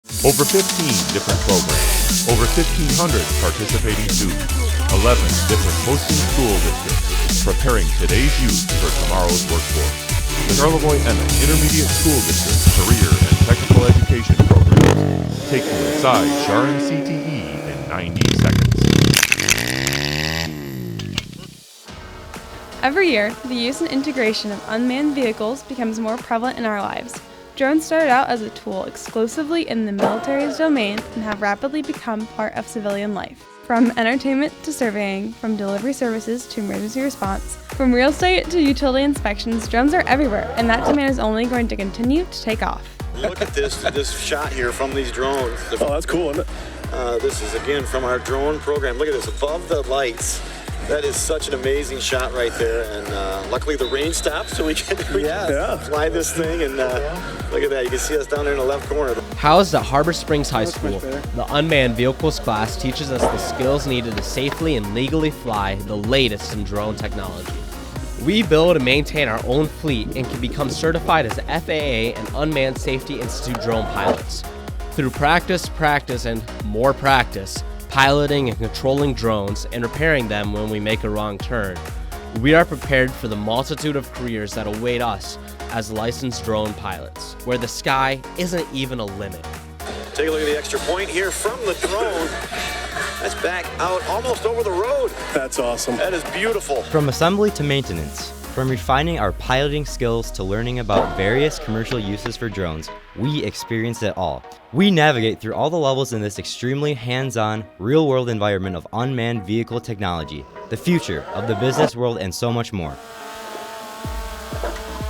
Over 15 different programs, over 1,500 participating students, 11 different hosting school districts, preparing today's youth for tomorrow's workforce. The Charlevoix-Emmet Intermediate School District Career and Technical Education Programs take you inside Char-Em CTE in 90 seconds. Every year, the use and integration of unmanned vehicles becomes more prevalent in our lives. Drones started out as a tool exclusively in the military's domain and have rapidly become part of civilian life. From entertainment to surveying, from delivery services to emergency response, from real estate to utility inspections, drones are everywhere, and that demand is only going to continue to take off. Look at this shot here from these drones. Oh, that's cool, isn't it? This is again from our drone program. Look at this, above the lights. That is such an amazing shot right there, and luckily the rain stopped so we can fly this thing, and look at that, you can see us down there in the left corner. Housed at Harbor Springs High School, the Unmanned Vehicles class teaches us the skills needed to safely and legally fly the latest in drone technology. We build and maintain our own fleet and can become certified as FAA and Unmanned Safety Institute drone pilots. Through practice, and more practice, piloting and controlling drones and repairing them when we make a wrong turn, we are prepared for the multitude of careers that await us as licensed drone pilots, where the sky isn't even a limit. Take a look at the extra point here from the drone. That's back out almost over the road. That's awesome. That is beautiful. From assembly to maintenance, from refining our piloting skills to learning about various commercial uses for drones, we experience it all. We navigate through all the levels in this extremely hands-on, real-world environment of unmanned vehicle technology, the future of the business world, and so much more.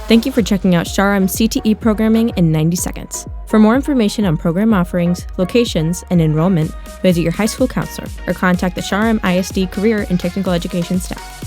Thank you for checking out Char-Em CTE programming in 90 seconds. For more information on program offerings, locations, and enrollment, visit your high school counselor or contact the Char-Em ISD Career and Technical Education staff.